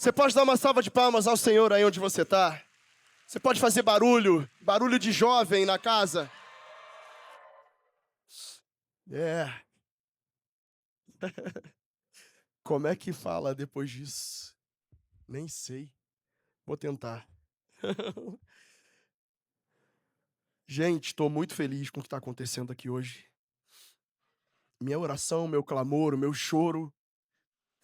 Você pode dar uma salva de palmas ao Senhor aí onde você está? Você pode fazer barulho de jovem na casa? É. Como é que fala depois disso? Nem sei. Vou tentar. Gente, estou muito feliz com o que está acontecendo aqui hoje. Minha oração, meu clamor, o meu choro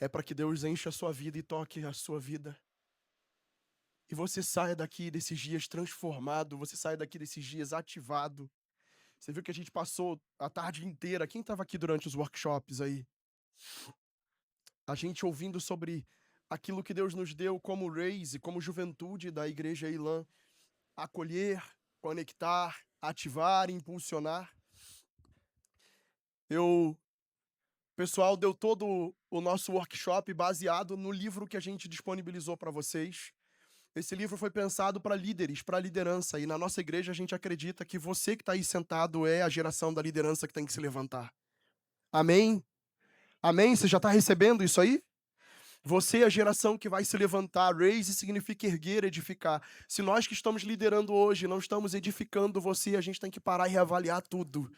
é para que Deus encha a sua vida e toque a sua vida. E você saia daqui desses dias transformado, você saia daqui desses dias ativado. Você viu que a gente passou a tarde inteira, quem estava aqui durante os workshops aí? A gente ouvindo sobre aquilo que Deus nos deu como raise, como juventude da Igreja Elan, acolher, conectar, ativar, impulsionar. O pessoal deu todo o nosso workshop baseado no livro que a gente disponibilizou para vocês. Esse livro foi pensado para líderes, para liderança, e na nossa igreja a gente acredita que você que está aí sentado é a geração da liderança que tem que se levantar. Amém? Amém? Você já está recebendo isso aí? Você é a geração que vai se levantar. Raise significa erguer, edificar. Se nós que estamos liderando hoje não estamos edificando você, a gente tem que parar e reavaliar tudo.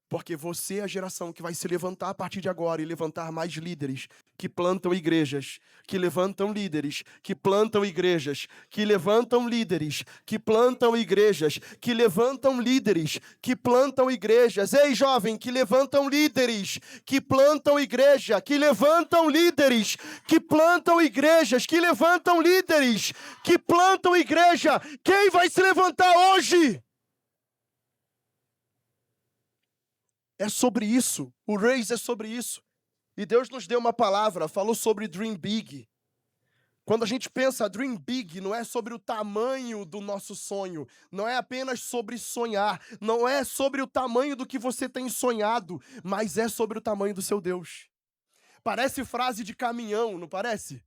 Porque você é a geração que vai se levantar a partir de agora e levantar mais líderes que plantam igrejas, que levantam líderes, que plantam igrejas, que levantam líderes, que plantam igrejas, que levantam líderes, que plantam igrejas. Ei, jovem, que levantam líderes, que plantam igreja, que levantam líderes, que plantam igrejas, que levantam líderes, que plantam igreja. Quem vai se levantar hoje? É sobre isso. O Raise é sobre isso. E Deus nos deu uma palavra, falou sobre Dream Big. Quando a gente pensa Dream Big, não é sobre o tamanho do nosso sonho. Não é apenas sobre sonhar. Não é sobre o tamanho do que você tem sonhado. Mas é sobre o tamanho do seu Deus. Parece frase de caminhão, não parece?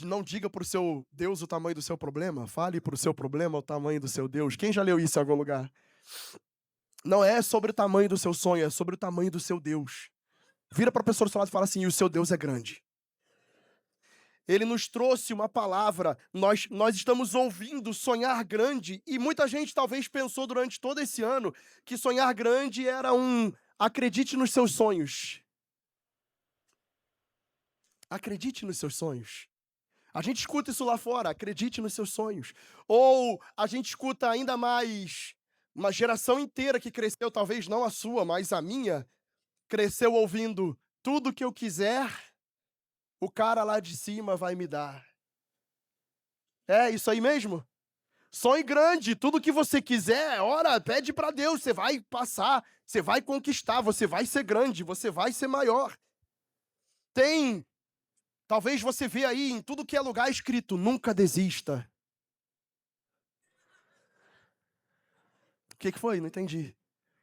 Não diga para o seu Deus o tamanho do seu problema. Fale para o seu problema o tamanho do seu Deus. Quem já leu isso em algum lugar? Não é sobre o tamanho do seu sonho, é sobre o tamanho do seu Deus. Vira para a pessoa do seu lado e fala assim: o seu Deus é grande. Ele nos trouxe uma palavra, nós estamos ouvindo sonhar grande, e muita gente talvez pensou durante todo esse ano que sonhar grande era acredite nos seus sonhos. Acredite nos seus sonhos. A gente escuta isso lá fora, acredite nos seus sonhos. Ou a gente escuta ainda mais, uma geração inteira que cresceu, talvez não a sua, mas a minha, cresceu ouvindo tudo que eu quiser, o cara lá de cima vai me dar. É isso aí mesmo? Sonhe grande, tudo que você quiser, ora, pede para Deus, você vai passar, você vai conquistar, você vai ser grande, você vai ser maior. Talvez você vê aí em tudo que é lugar escrito, nunca desista. O que foi? Não entendi.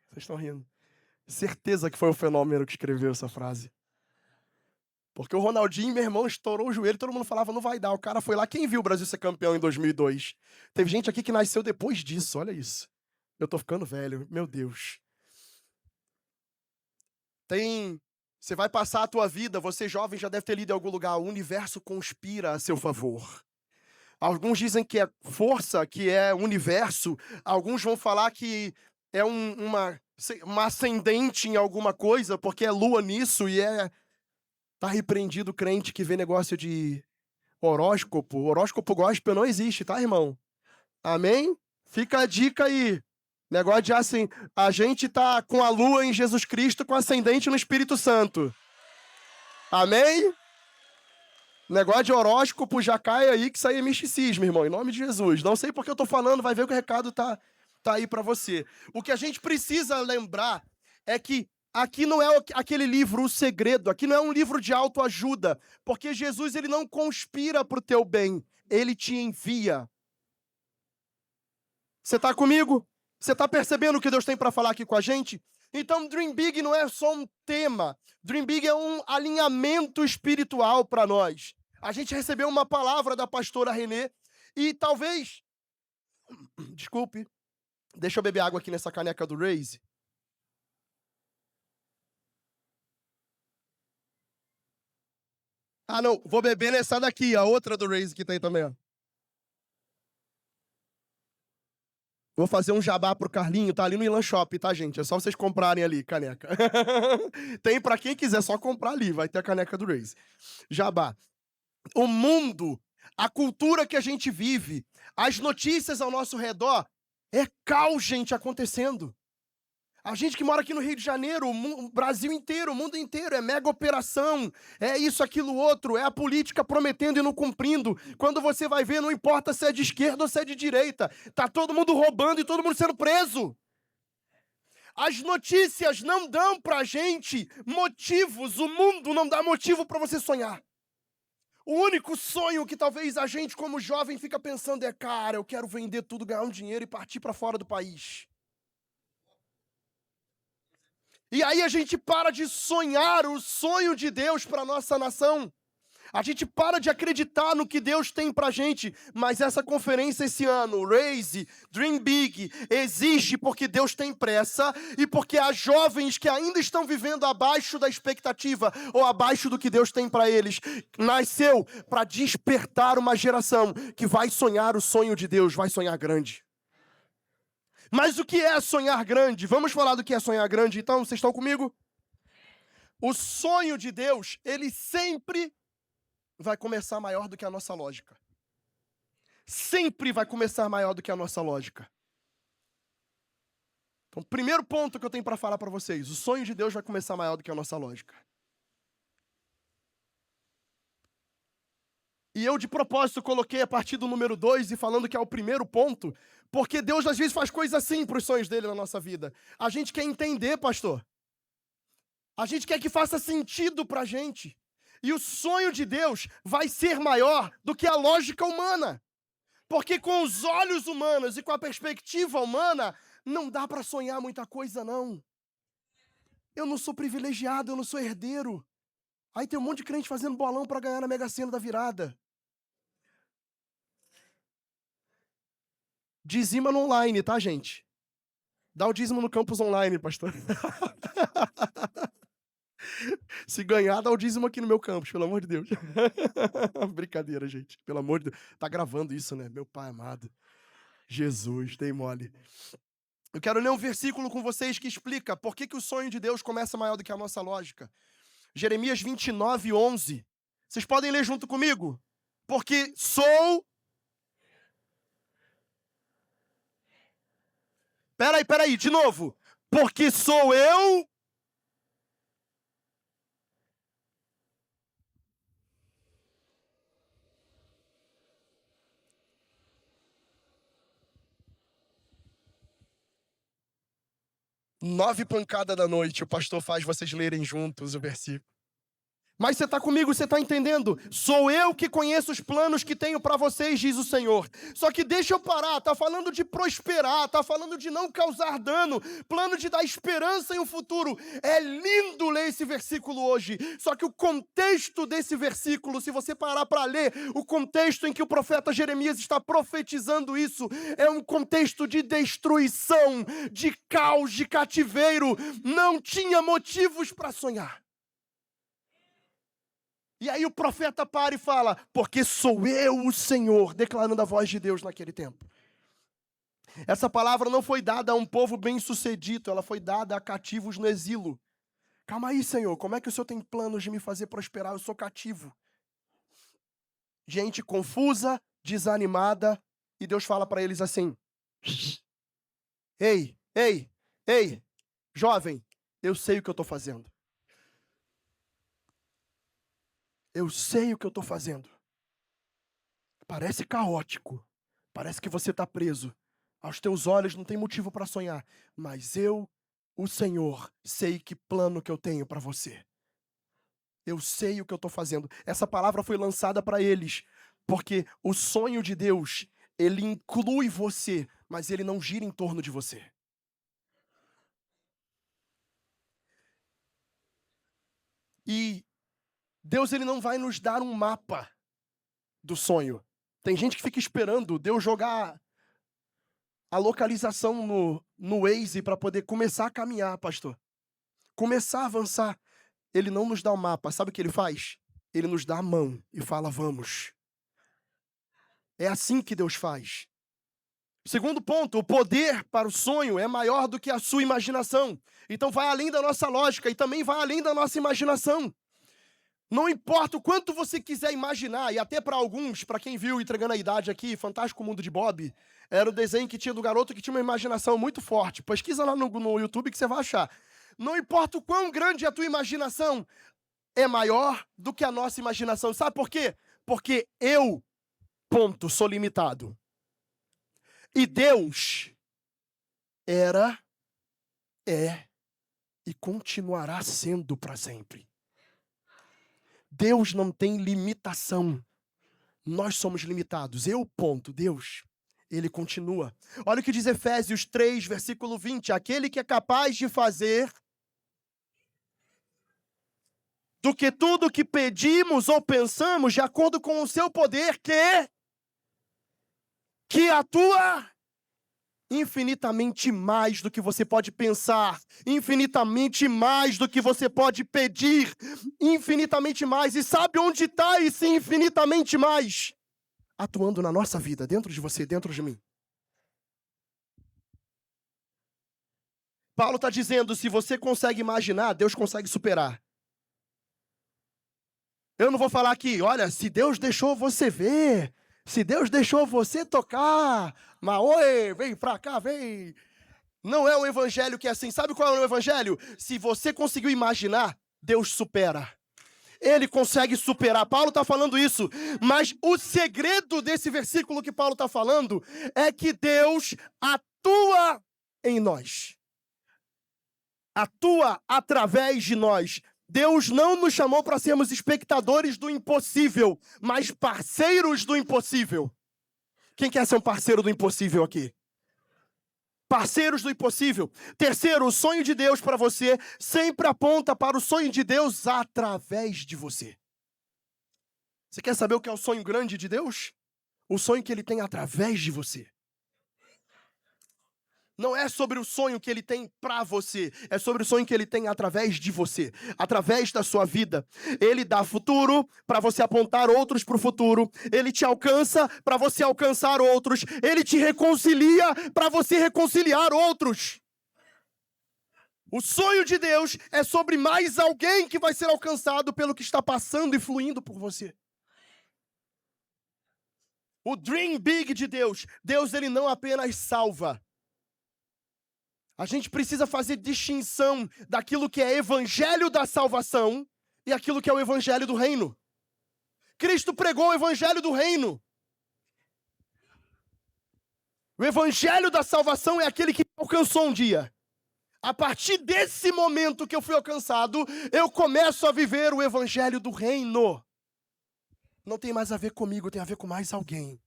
Vocês estão rindo. Certeza que foi o Fenômeno que escreveu essa frase. Porque o Ronaldinho, meu irmão, estourou o joelho, todo mundo falava, não vai dar. O cara foi lá, quem viu o Brasil ser campeão em 2002? Teve gente aqui que nasceu depois disso, olha isso. Eu tô ficando velho, meu Deus. Você vai passar a tua vida, você jovem já deve ter lido em algum lugar, o universo conspira a seu favor. Alguns dizem que é força, que é universo. Alguns vão falar que é uma ascendente em alguma coisa, porque é lua nisso e tá repreendido o crente que vê negócio de horóscopo. Horóscopo gospel não existe, tá, irmão? Amém? Fica a dica aí. Negócio de assim, a gente tá com a lua em Jesus Cristo com ascendente no Espírito Santo. Amém? Negócio de horóscopo já cai aí, que isso aí é misticismo, irmão, em nome de Jesus. Não sei porque eu tô falando, vai ver que o recado tá aí para você. O que a gente precisa lembrar é que aqui não é aquele livro, O Segredo, aqui não é um livro de autoajuda, porque Jesus ele não conspira pro teu bem, ele te envia. Você tá comigo? Você tá percebendo o que Deus tem para falar aqui com a gente? Então, Dream Big não é só um tema. Dream Big é um alinhamento espiritual para nós. A gente recebeu uma palavra da pastora Renê e talvez... Desculpe. Deixa eu beber água aqui nessa caneca do Raise. Ah, não, vou beber nessa daqui, a outra do Raze que tem também, ó. Vou fazer um jabá pro Carlinho, tá ali no Ilan Shop, tá, gente? É só vocês comprarem ali, caneca. Tem pra quem quiser, só comprar ali, vai ter a caneca do Raze. Jabá. O mundo, a cultura que a gente vive, as notícias ao nosso redor, é caos, gente, acontecendo. A gente que mora aqui no Rio de Janeiro, o Brasil inteiro, o mundo inteiro, é mega operação, é isso, aquilo, outro, é a política prometendo e não cumprindo. Quando você vai ver, não importa se é de esquerda ou se é de direita, tá todo mundo roubando e todo mundo sendo preso. As notícias não dão pra gente motivos, o mundo não dá motivo pra você sonhar. O único sonho que talvez a gente, como jovem, fica pensando é, cara, eu quero vender tudo, ganhar um dinheiro e partir pra fora do país. E aí a gente para de sonhar o sonho de Deus para nossa nação. A gente para de acreditar no que Deus tem pra gente. Mas essa conferência esse ano, Raise, Dream Big, existe porque Deus tem pressa e porque há jovens que ainda estão vivendo abaixo da expectativa ou abaixo do que Deus tem para eles. Nasceu para despertar uma geração que vai sonhar o sonho de Deus, vai sonhar grande. Mas o que é sonhar grande? Vamos falar do que é sonhar grande, então? Vocês estão comigo? O sonho de Deus, ele sempre vai começar maior do que a nossa lógica. Sempre vai começar maior do que a nossa lógica. Então, primeiro ponto que eu tenho para falar para vocês, o sonho de Deus vai começar maior do que a nossa lógica. E eu, de propósito, coloquei a partir do número 2 e falando que é o primeiro ponto, porque Deus, às vezes, faz coisas assim para os sonhos dele na nossa vida. A gente quer entender, pastor. A gente quer que faça sentido para a gente. E o sonho de Deus vai ser maior do que a lógica humana. Porque com os olhos humanos e com a perspectiva humana, não dá para sonhar muita coisa, não. Eu não sou privilegiado, eu não sou herdeiro. Aí tem um monte de crente fazendo bolão para ganhar na Mega Sena da virada. Dizima no online, tá, gente? Dá o dízimo no campus online, pastor. Se ganhar, dá o dízimo aqui no meu campus, pelo amor de Deus. Brincadeira, gente. Pelo amor de Deus. Tá gravando isso, né? Meu pai amado. Jesus, dei mole. Eu quero ler um versículo com vocês que explica por que o sonho de Deus começa maior do que a nossa lógica. Jeremias 29, 11. Vocês podem ler junto comigo? Porque sou... Peraí, de novo. Porque sou eu... Nove pancadas da noite, o pastor faz vocês lerem juntos o versículo. Mas você está comigo, você está entendendo? Sou eu que conheço os planos que tenho para vocês, diz o Senhor. Só que deixa eu parar, está falando de prosperar, está falando de não causar dano, plano de dar esperança em um futuro. É lindo ler esse versículo hoje. Só que o contexto desse versículo, se você parar para ler, o contexto em que o profeta Jeremias está profetizando isso, é um contexto de destruição, de caos, de cativeiro. Não tinha motivos para sonhar. E aí o profeta para e fala, porque sou eu o Senhor, declarando a voz de Deus naquele tempo. Essa palavra não foi dada a um povo bem-sucedido, ela foi dada a cativos no exílio. Calma aí, Senhor, como é que o Senhor tem planos de me fazer prosperar? Eu sou cativo. Gente confusa, desanimada, e Deus fala para eles assim, ei, jovem, eu sei o que eu estou fazendo. Eu sei o que eu estou fazendo. Parece caótico. Parece que você está preso. Aos teus olhos não tem motivo para sonhar. Mas eu, o Senhor, sei que plano que eu tenho para você. Eu sei o que eu estou fazendo. Essa palavra foi lançada para eles. Porque o sonho de Deus, ele inclui você, mas ele não gira em torno de você. E Deus, ele não vai nos dar um mapa do sonho. Tem gente que fica esperando Deus jogar a localização no Waze para poder começar a caminhar, pastor. Começar a avançar. Ele não nos dá um mapa. Sabe o que ele faz? Ele nos dá a mão e fala, vamos. É assim que Deus faz. Segundo ponto, o poder para o sonho é maior do que a sua imaginação. Então vai além da nossa lógica e também vai além da nossa imaginação. Não importa o quanto você quiser imaginar, e até para alguns, para quem viu Entregando a Idade aqui, Fantástico Mundo de Bob, era o desenho que tinha do garoto que tinha uma imaginação muito forte. Pesquisa lá no YouTube que você vai achar. Não importa o quão grande é a tua imaginação, é maior do que a nossa imaginação. Sabe por quê? Porque eu, ponto, sou limitado. E Deus era, é e continuará sendo para sempre. Deus não tem limitação. Nós somos limitados. Eu, ponto, Deus, ele continua. Olha o que diz Efésios 3, versículo 20. Aquele que é capaz de fazer do que tudo que pedimos ou pensamos, de acordo com o seu poder, que atua infinitamente mais do que você pode pensar, infinitamente mais do que você pode pedir, infinitamente mais. E sabe onde está esse infinitamente mais? Atuando na nossa vida, dentro de você, dentro de mim. Paulo está dizendo, se você consegue imaginar, Deus consegue superar. Eu não vou falar aqui, olha, se Deus deixou você ver, se Deus deixou você tocar, mas oi, vem pra cá, vem. Não é o evangelho que é assim. Sabe qual é o evangelho? Se você conseguiu imaginar, Deus supera. Ele consegue superar. Paulo está falando isso. Mas o segredo desse versículo que Paulo está falando é que Deus atua em nós. Atua através de nós. Deus não nos chamou para sermos espectadores do impossível, mas parceiros do impossível. Quem quer ser um parceiro do impossível aqui? Parceiros do impossível. Terceiro, o sonho de Deus para você sempre aponta para o sonho de Deus através de você. Você quer saber o que é o sonho grande de Deus? O sonho que ele tem através de você. Não é sobre o sonho que ele tem para você, é sobre o sonho que ele tem através de você, através da sua vida. Ele dá futuro para você apontar outros para o futuro. Ele te alcança para você alcançar outros. Ele te reconcilia para você reconciliar outros. O sonho de Deus é sobre mais alguém que vai ser alcançado pelo que está passando e fluindo por você. O dream big de Deus. Deus, ele não apenas salva. A gente precisa fazer distinção daquilo que é evangelho da salvação e aquilo que é o evangelho do reino. Cristo pregou o evangelho do reino. O evangelho da salvação é aquele que me alcançou um dia. A partir desse momento que eu fui alcançado, eu começo a viver o evangelho do reino. Não tem mais a ver comigo, tem a ver com mais alguém.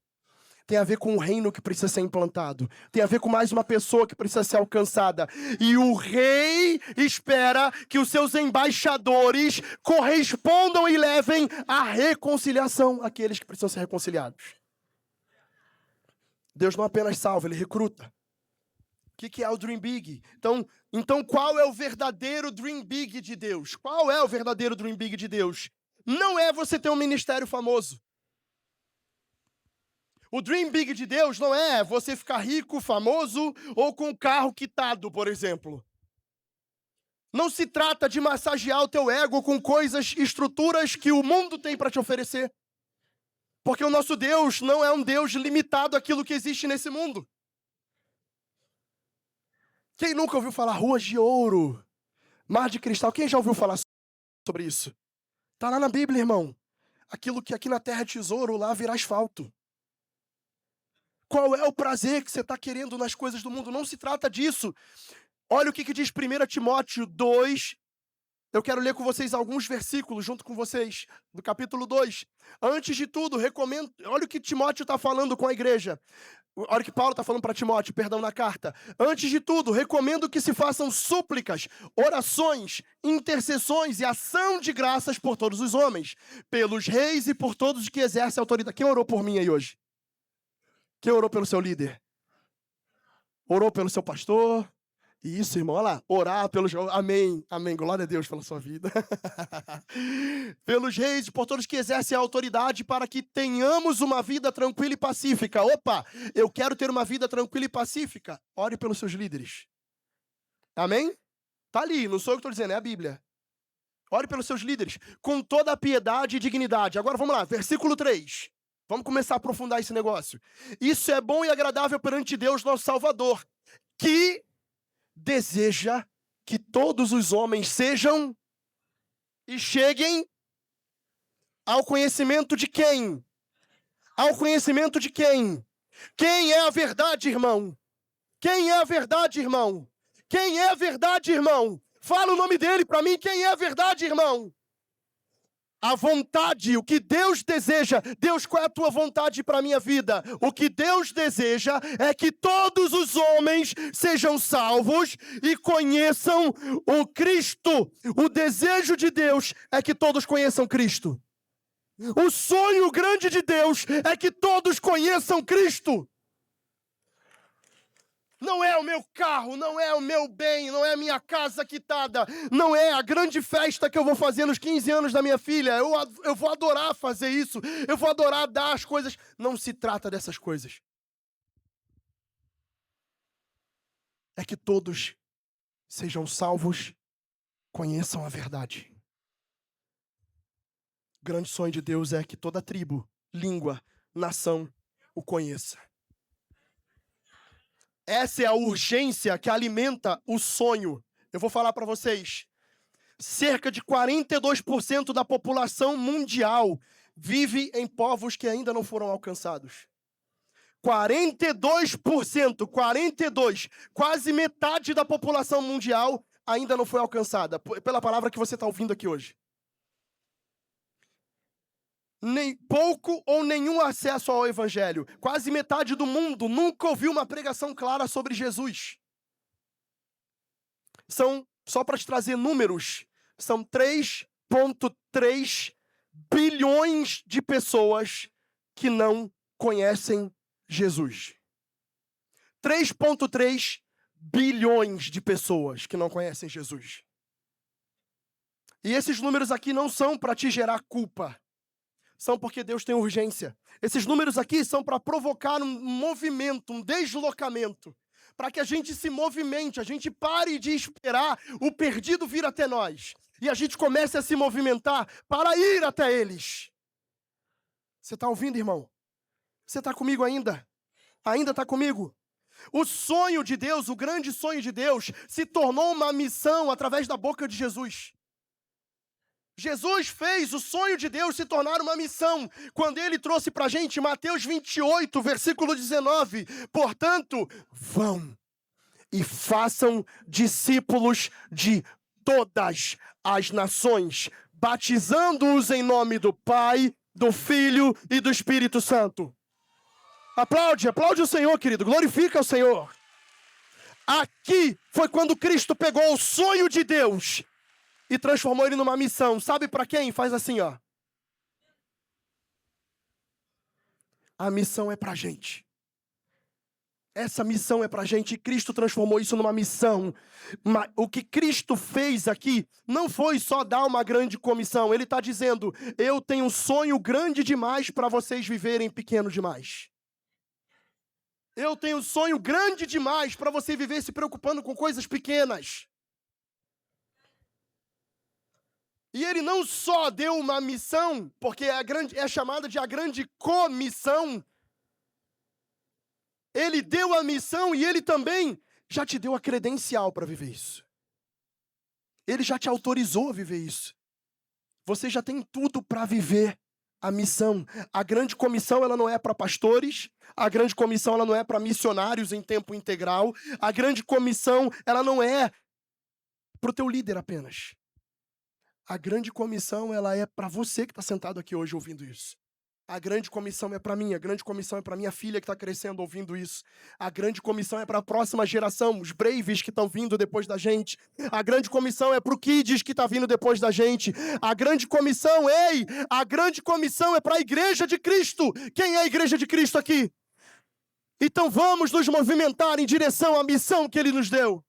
Tem a ver com o reino que precisa ser implantado. Tem a ver com mais uma pessoa que precisa ser alcançada. E o rei espera que os seus embaixadores correspondam e levem a reconciliação àqueles que precisam ser reconciliados. Deus não apenas salva, ele recruta. O que é o Dream Big? Então, qual é o verdadeiro Dream Big de Deus? Qual é o verdadeiro Dream Big de Deus? Não é você ter um ministério famoso. O Dream Big de Deus não é você ficar rico, famoso ou com um carro quitado, por exemplo. Não se trata de massagear o teu ego com coisas, estruturas que o mundo tem para te oferecer. Porque o nosso Deus não é um Deus limitado àquilo que existe nesse mundo. Quem nunca ouviu falar ruas de ouro, mar de cristal? Quem já ouviu falar sobre isso? Está lá na Bíblia, irmão. Aquilo que aqui na terra é tesouro, lá virá asfalto. Qual é o prazer que você está querendo nas coisas do mundo? Não se trata disso. Olha o que diz 1 Timóteo 2. Eu quero ler com vocês alguns versículos junto com vocês, do capítulo 2. Antes de tudo, recomendo... Olha o que Timóteo está falando com a igreja. Olha o que Paulo está falando para Timóteo, perdão, na carta. Antes de tudo, recomendo que se façam súplicas, orações, intercessões e ação de graças por todos os homens, pelos reis e por todos que exercem autoridade. Quem orou por mim aí hoje? Quem orou pelo seu líder? Orou pelo seu pastor? Isso, irmão, olha lá. Orar pelos... Amém, amém. Glória a Deus pela sua vida. Pelos reis e por todos que exercem a autoridade para que tenhamos uma vida tranquila e pacífica. Opa, eu quero ter uma vida tranquila e pacífica. Ore pelos seus líderes. Amém? Tá ali, não sou eu que estou dizendo, é a Bíblia. Ore pelos seus líderes, com toda a piedade e dignidade. Agora vamos lá, versículo 3. Vamos começar a aprofundar esse negócio. Isso é bom e agradável perante Deus, nosso Salvador, que deseja que todos os homens sejam e cheguem ao conhecimento de quem? Ao conhecimento de quem? Quem é a verdade, irmão? Quem é a verdade, irmão? Quem é a verdade, irmão? Fala o nome dele para mim. Quem é a verdade, irmão? A vontade, o que Deus deseja. Deus, qual é a tua vontade para a minha vida? O que Deus deseja é que todos os homens sejam salvos e conheçam o Cristo. O desejo de Deus é que todos conheçam Cristo. O sonho grande de Deus é que todos conheçam Cristo. Não é o meu carro, não é o meu bem, não é a minha casa quitada, não é a grande festa que eu vou fazer nos 15 anos da minha filha. Eu vou adorar fazer isso, eu vou adorar dar as coisas. Não se trata dessas coisas. É que todos sejam salvos, conheçam a verdade. O grande sonho de Deus é que toda tribo, língua, nação o conheça. Essa é a urgência que alimenta o sonho. Eu vou falar para vocês. Cerca de 42% da população mundial vive em povos que ainda não foram alcançados. 42%, 42%, quase metade da população mundial ainda não foi alcançada, pela palavra que você está ouvindo aqui hoje. Nem pouco ou nenhum acesso ao Evangelho. Quase metade do mundo nunca ouviu uma pregação clara sobre Jesus. Só para te trazer números, são 3,3 bilhões de pessoas que não conhecem Jesus. 3,3 bilhões de pessoas que não conhecem Jesus. E esses números aqui não são para te gerar culpa. São porque Deus tem urgência. Esses números aqui são para provocar um movimento, um deslocamento. Para que a gente se movimente, a gente pare de esperar o perdido vir até nós. E a gente comece a se movimentar para ir até eles. Você está ouvindo, irmão? Você está comigo ainda? Ainda está comigo? O sonho de Deus, o grande sonho de Deus, se tornou uma missão através da boca de Jesus. Jesus fez o sonho de Deus se tornar uma missão, quando ele trouxe para a gente Mateus 28, versículo 19. Portanto, vão e façam discípulos de todas as nações, batizando-os em nome do Pai, do Filho e do Espírito Santo. Aplaude o Senhor, querido, glorifica o Senhor. Aqui foi quando Cristo pegou o sonho de Deus e transformou ele numa missão. Sabe para quem? Faz assim, ó. A missão é pra gente. Essa missão é pra gente. Cristo transformou isso numa missão. O que Cristo fez aqui não foi só dar uma grande comissão. Ele está dizendo, eu tenho um sonho grande demais para vocês viverem pequeno demais. Eu tenho um sonho grande demais para você viver se preocupando com coisas pequenas. E ele não só deu uma missão, porque é chamada de a grande comissão. Ele deu a missão e ele também já te deu a credencial para viver isso. Ele já te autorizou a viver isso. Você já tem tudo para viver a missão. A grande comissão, ela não é para pastores. A grande comissão, ela não é para missionários em tempo integral. A grande comissão, ela não é para o teu líder apenas. A grande comissão, ela é para você que está sentado aqui hoje ouvindo isso. A grande comissão é para mim, a grande comissão é para minha filha que está crescendo ouvindo isso. A grande comissão é para a próxima geração, os Braves que estão vindo depois da gente. A grande comissão é para o Kids que está vindo depois da gente. A grande comissão, a grande comissão é para a Igreja de Cristo. Quem é a Igreja de Cristo aqui? Então vamos nos movimentar em direção à missão que Ele nos deu.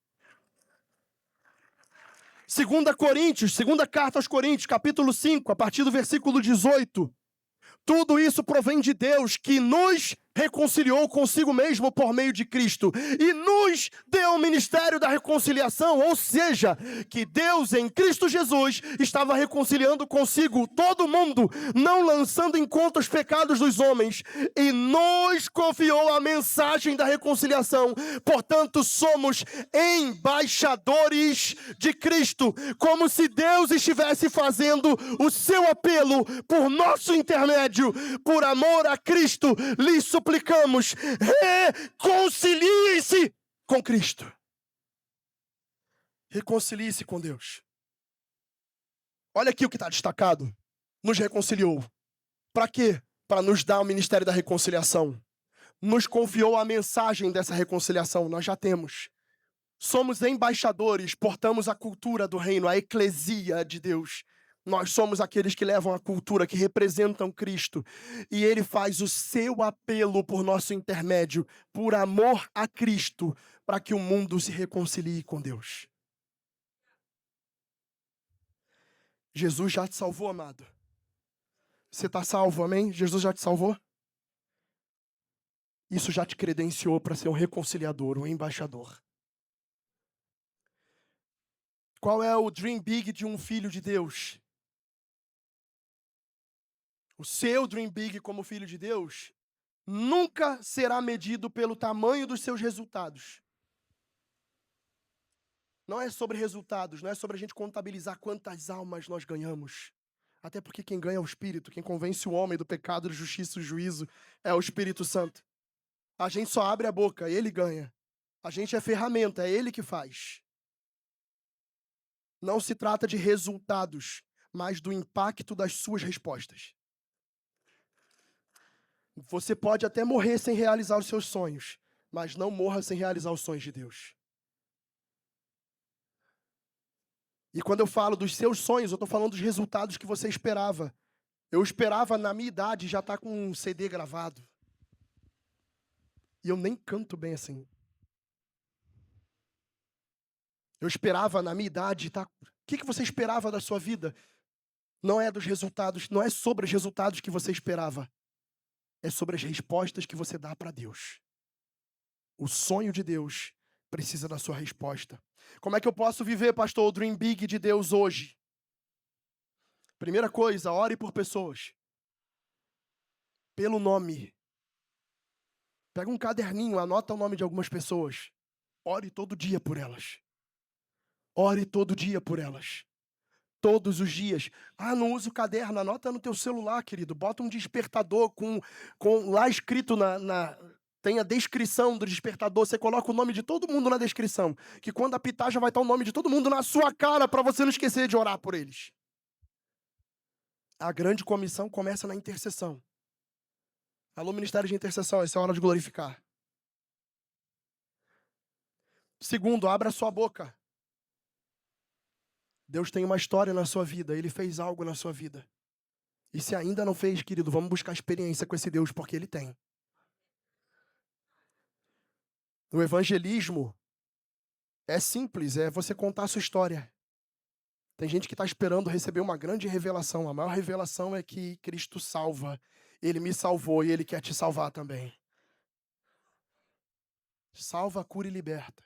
Segunda carta aos Coríntios, capítulo 5, a partir do versículo 18. Tudo isso provém de Deus, que nos reconciliou consigo mesmo por meio de Cristo e nos deu o ministério da reconciliação, ou seja, que Deus em Cristo Jesus estava reconciliando consigo todo mundo, não lançando em conta os pecados dos homens, e nos confiou a mensagem da reconciliação. Portanto, somos embaixadores de Cristo, como se Deus estivesse fazendo o seu apelo por nosso intermédio. Por amor a Cristo, lhes suplicamos, reconcilie-se com Cristo. Reconcilie-se com Deus. Olha aqui o que está destacado. Nos reconciliou. Para quê? Para nos dar o ministério da reconciliação. Nos confiou a mensagem dessa reconciliação. Nós já temos. Somos embaixadores, portamos a cultura do reino, a eclesia de Deus. Nós somos aqueles que levam a cultura, que representam Cristo. E Ele faz o seu apelo por nosso intermédio, por amor a Cristo, para que o mundo se reconcilie com Deus. Jesus já te salvou, amado. Você está salvo, amém? Jesus já te salvou? Isso já te credenciou para ser um reconciliador, um embaixador. Qual é o dream big de um filho de Deus? O seu dream big como filho de Deus nunca será medido pelo tamanho dos seus resultados. Não é sobre resultados, não é sobre a gente contabilizar quantas almas nós ganhamos. Até porque quem ganha é o Espírito, quem convence o homem do pecado, da justiça e do juízo é o Espírito Santo. A gente só abre a boca, ele ganha. A gente é ferramenta, é ele que faz. Não se trata de resultados, mas do impacto das suas respostas. Você pode até morrer sem realizar os seus sonhos, mas não morra sem realizar os sonhos de Deus. E quando eu falo dos seus sonhos, eu estou falando dos resultados que você esperava. Eu esperava, na minha idade, já estar com um CD gravado. E eu nem canto bem assim. Eu esperava, na minha idade, estar... O que você esperava da sua vida? Não é dos resultados, não é sobre os resultados que você esperava. É sobre as respostas que você dá para Deus. O sonho de Deus precisa da sua resposta. Como é que eu posso viver, pastor, o dream big de Deus hoje? Primeira coisa, ore por pessoas. Pelo nome. Pega um caderninho, anota o nome de algumas pessoas. Ore todo dia por elas. Ore todo dia por elas. Todos os dias. Não usa o caderno, anota no teu celular, querido. Bota um despertador com lá escrito tem a descrição do despertador. Você coloca o nome de todo mundo na descrição. Que quando apitar já vai estar o nome de todo mundo na sua cara para você não esquecer de orar por eles. A grande comissão começa na intercessão. Alô, Ministério de Intercessão, essa é a hora de glorificar. Segundo, abra sua boca. Deus tem uma história na sua vida, Ele fez algo na sua vida. E se ainda não fez, querido, vamos buscar experiência com esse Deus, porque Ele tem. O evangelismo é simples, é você contar a sua história. Tem gente que está esperando receber uma grande revelação. A maior revelação é que Cristo salva. Ele me salvou e Ele quer te salvar também. Salva, cura e liberta.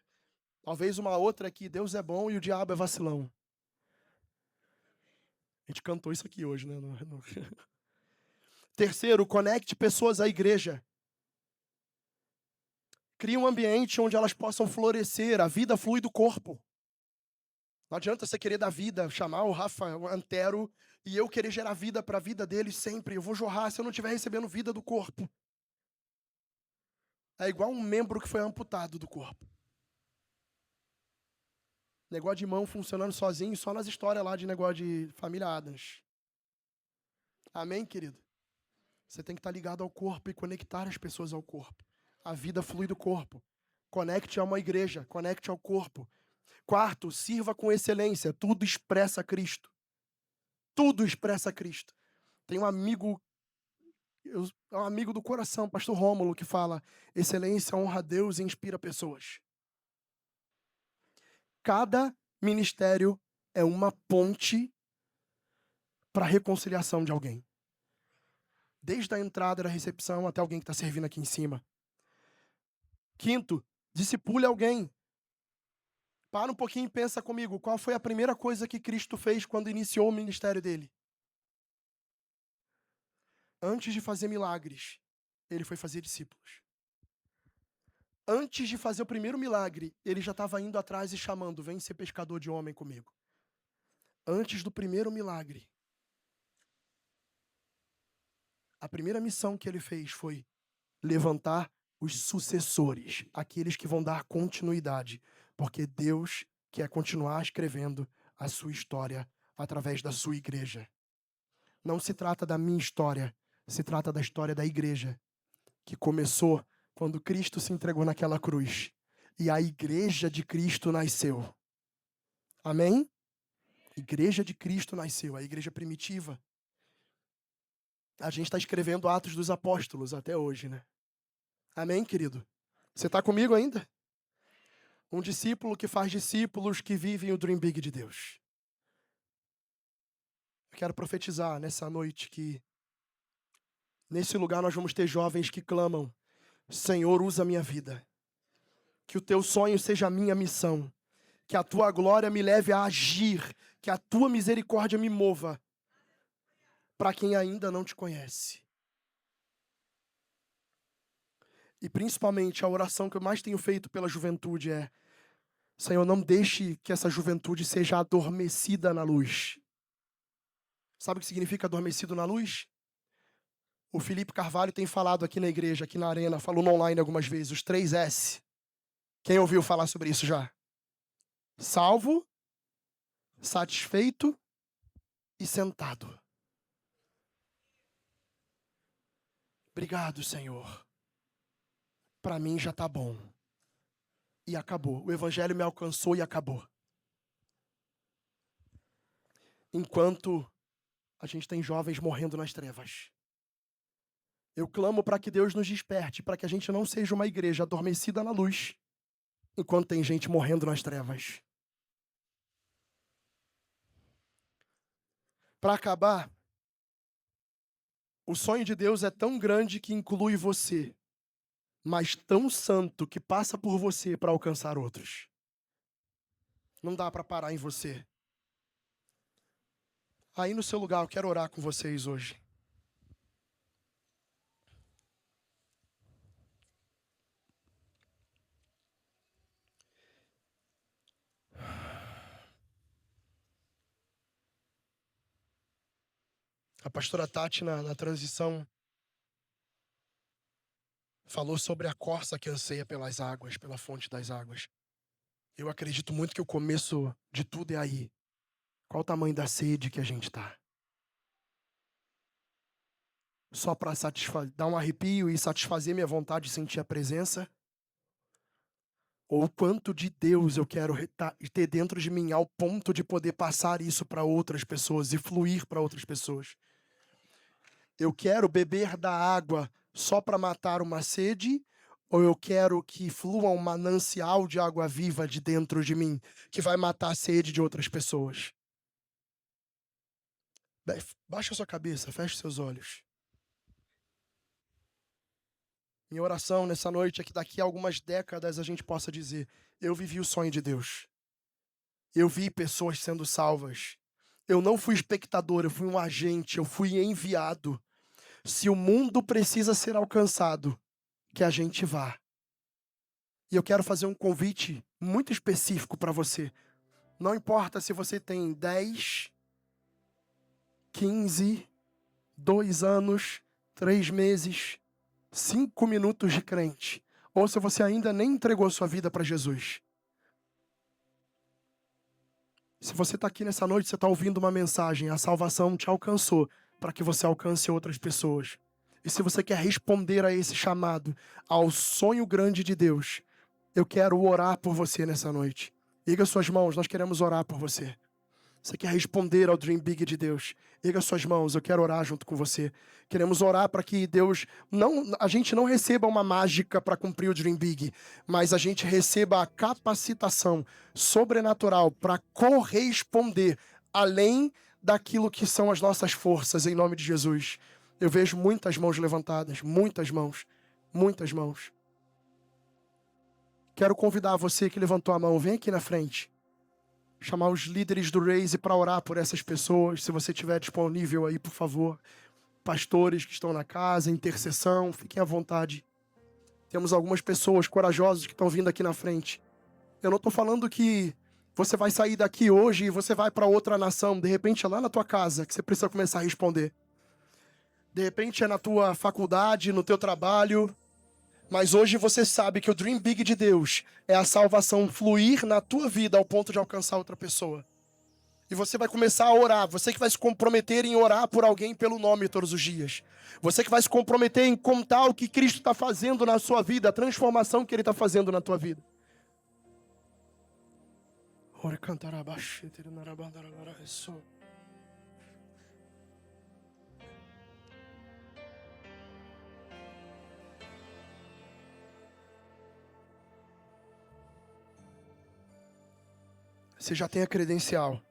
Talvez uma outra aqui, Deus é bom e o diabo é vacilão. A gente cantou isso aqui hoje, né? Terceiro, conecte pessoas à igreja. Crie um ambiente onde elas possam florescer. A vida flui do corpo. Não adianta você querer dar vida, chamar o Rafa Antero e eu querer gerar vida para a vida dele sempre. Eu vou jorrar se eu não estiver recebendo vida do corpo. É igual um membro que foi amputado do corpo. Negócio de mão funcionando sozinho, só nas histórias lá de negócio de família Adams. Amém, querido? Você tem que estar ligado ao corpo e conectar as pessoas ao corpo. A vida flui do corpo. Conecte a uma igreja, conecte ao corpo. Quarto, sirva com excelência. Tudo expressa Cristo. Tudo expressa Cristo. Tem um amigo do coração, pastor Rômulo, que fala: excelência honra a Deus e inspira pessoas. Cada ministério é uma ponte para a reconciliação de alguém. Desde a entrada da recepção até alguém que está servindo aqui em cima. Quinto, discipule alguém. Para um pouquinho e pensa comigo, qual foi a primeira coisa que Cristo fez quando iniciou o ministério dele? Antes de fazer milagres, ele foi fazer discípulos. Antes de fazer o primeiro milagre, ele já estava indo atrás e chamando, vem ser pescador de homem comigo. Antes do primeiro milagre, a primeira missão que ele fez foi levantar os sucessores, aqueles que vão dar continuidade, porque Deus quer continuar escrevendo a sua história através da sua igreja. Não se trata da minha história, se trata da história da igreja, que começou quando Cristo se entregou naquela cruz. E a igreja de Cristo nasceu. Amém? Igreja de Cristo nasceu, a igreja primitiva. A gente está escrevendo Atos dos Apóstolos até hoje, né? Amém, querido? Você está comigo ainda? Um discípulo que faz discípulos que vivem o Dream Big de Deus. Eu quero profetizar nessa noite que nesse lugar nós vamos ter jovens que clamam: Senhor, usa a minha vida. Que o teu sonho seja a minha missão. Que a tua glória me leve a agir. Que a tua misericórdia me mova. Para quem ainda não te conhece. E principalmente a oração que eu mais tenho feito pela juventude é: Senhor, não deixe que essa juventude seja adormecida na luz. Sabe o que significa adormecido na luz? O Felipe Carvalho tem falado aqui na igreja, aqui na arena, falou no online algumas vezes, os 3 S. Quem ouviu falar sobre isso já? Salvo, satisfeito e sentado. Obrigado, Senhor. Para mim já tá bom. E acabou. O evangelho me alcançou e acabou. Enquanto a gente tem jovens morrendo nas trevas. Eu clamo para que Deus nos desperte, para que a gente não seja uma igreja adormecida na luz, enquanto tem gente morrendo nas trevas. Para acabar, o sonho de Deus é tão grande que inclui você, mas tão santo que passa por você para alcançar outros. Não dá para parar em você. Aí no seu lugar, eu quero orar com vocês hoje. A pastora Tati, na transição, falou sobre a corça que anseia pelas águas, pela fonte das águas. Eu acredito muito que o começo de tudo é aí. Qual o tamanho da sede que a gente tá? Só para dar um arrepio e satisfazer minha vontade de sentir a presença? Ou o quanto de Deus eu quero ter dentro de mim ao ponto de poder passar isso para outras pessoas e fluir para outras pessoas? Eu quero beber da água só para matar uma sede, ou eu quero que flua um manancial de água viva de dentro de mim, que vai matar a sede de outras pessoas? Baixa a sua cabeça, feche seus olhos. Minha oração nessa noite é que daqui a algumas décadas a gente possa dizer: eu vivi o sonho de Deus. Eu vi pessoas sendo salvas. Eu não fui espectador, eu fui um agente, eu fui enviado. Se o mundo precisa ser alcançado, que a gente vá. E eu quero fazer um convite muito específico para você. Não importa se você tem 10, 15, 2 anos, 3 meses, 5 minutos de crente, ou se você ainda nem entregou sua vida para Jesus. Se você está aqui nessa noite, você está ouvindo uma mensagem, a salvação te alcançou para que você alcance outras pessoas. E se você quer responder a esse chamado, ao sonho grande de Deus, eu quero orar por você nessa noite. Erga suas mãos, nós queremos orar por você. Você quer responder ao Dream Big de Deus? Erga suas mãos, eu quero orar junto com você. Queremos orar para que Deus, a gente não receba uma mágica para cumprir o Dream Big, mas a gente receba a capacitação sobrenatural para corresponder além daquilo que são as nossas forças, em nome de Jesus. Eu vejo muitas mãos levantadas, muitas mãos, muitas mãos. Quero convidar você que levantou a mão, vem aqui na frente. Chamar os líderes do Raise para orar por essas pessoas. Se você estiver disponível aí, por favor. Pastores que estão na casa, intercessão, fiquem à vontade. Temos algumas pessoas corajosas que estão vindo aqui na frente. Eu não estou falando que você vai sair daqui hoje e você vai para outra nação. De repente é lá na tua casa que você precisa começar a responder. De repente é na tua faculdade, no teu trabalho. Mas hoje você sabe que o Dream Big de Deus é a salvação fluir na tua vida ao ponto de alcançar outra pessoa. E você vai começar a orar. Você que vai se comprometer em orar por alguém pelo nome todos os dias. Você que vai se comprometer em contar o que Cristo está fazendo na sua vida, a transformação que Ele está fazendo na tua vida. Você já tem a credencial.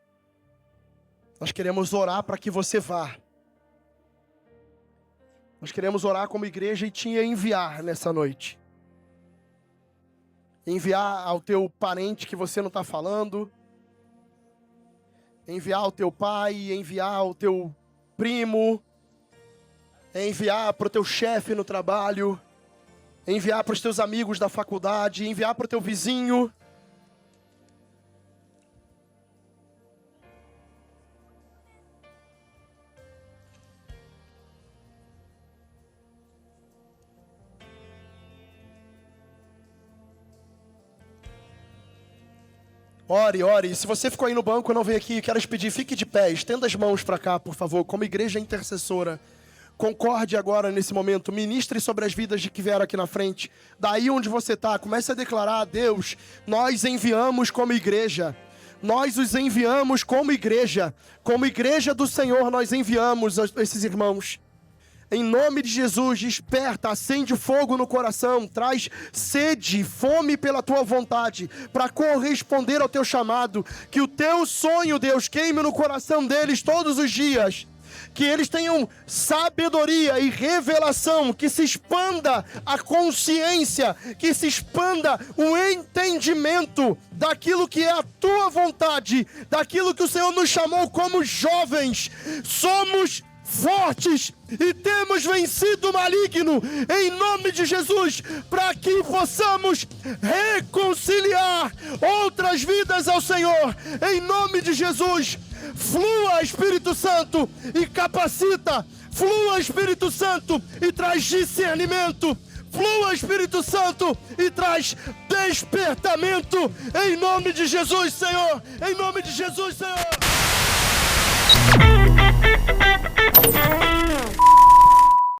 Nós queremos orar para que você vá. Nós queremos orar como igreja e te enviar nessa noite. Enviar ao teu parente que você não está falando. Enviar ao teu pai, enviar ao teu primo. Enviar para o teu chefe no trabalho. Enviar para os teus amigos da faculdade. Enviar para o teu vizinho. Ore, ore. Se você ficou aí no banco e não veio aqui, quero te pedir, fique de pé, estenda as mãos para cá, por favor, como igreja intercessora. Concorde agora nesse momento, ministre sobre as vidas de que vieram aqui na frente. Daí onde você está, comece a declarar a Deus, nós enviamos como igreja. Nós os enviamos como igreja do Senhor, nós enviamos esses irmãos. Em nome de Jesus, desperta, acende fogo no coração, traz sede, fome pela tua vontade, para corresponder ao teu chamado. Que o teu sonho, Deus, queime no coração deles todos os dias. Que eles tenham sabedoria e revelação, que se expanda a consciência, que se expanda o entendimento daquilo que é a tua vontade, daquilo que o Senhor nos chamou como jovens. Somos fortes e temos vencido o maligno em nome de Jesus, para que possamos reconciliar outras vidas ao Senhor em nome de Jesus. Flua, Espírito Santo, e capacita. Flua, Espírito Santo, e traz discernimento. Flua, Espírito Santo, e traz despertamento em nome de Jesus, Senhor. Em nome de Jesus, Senhor.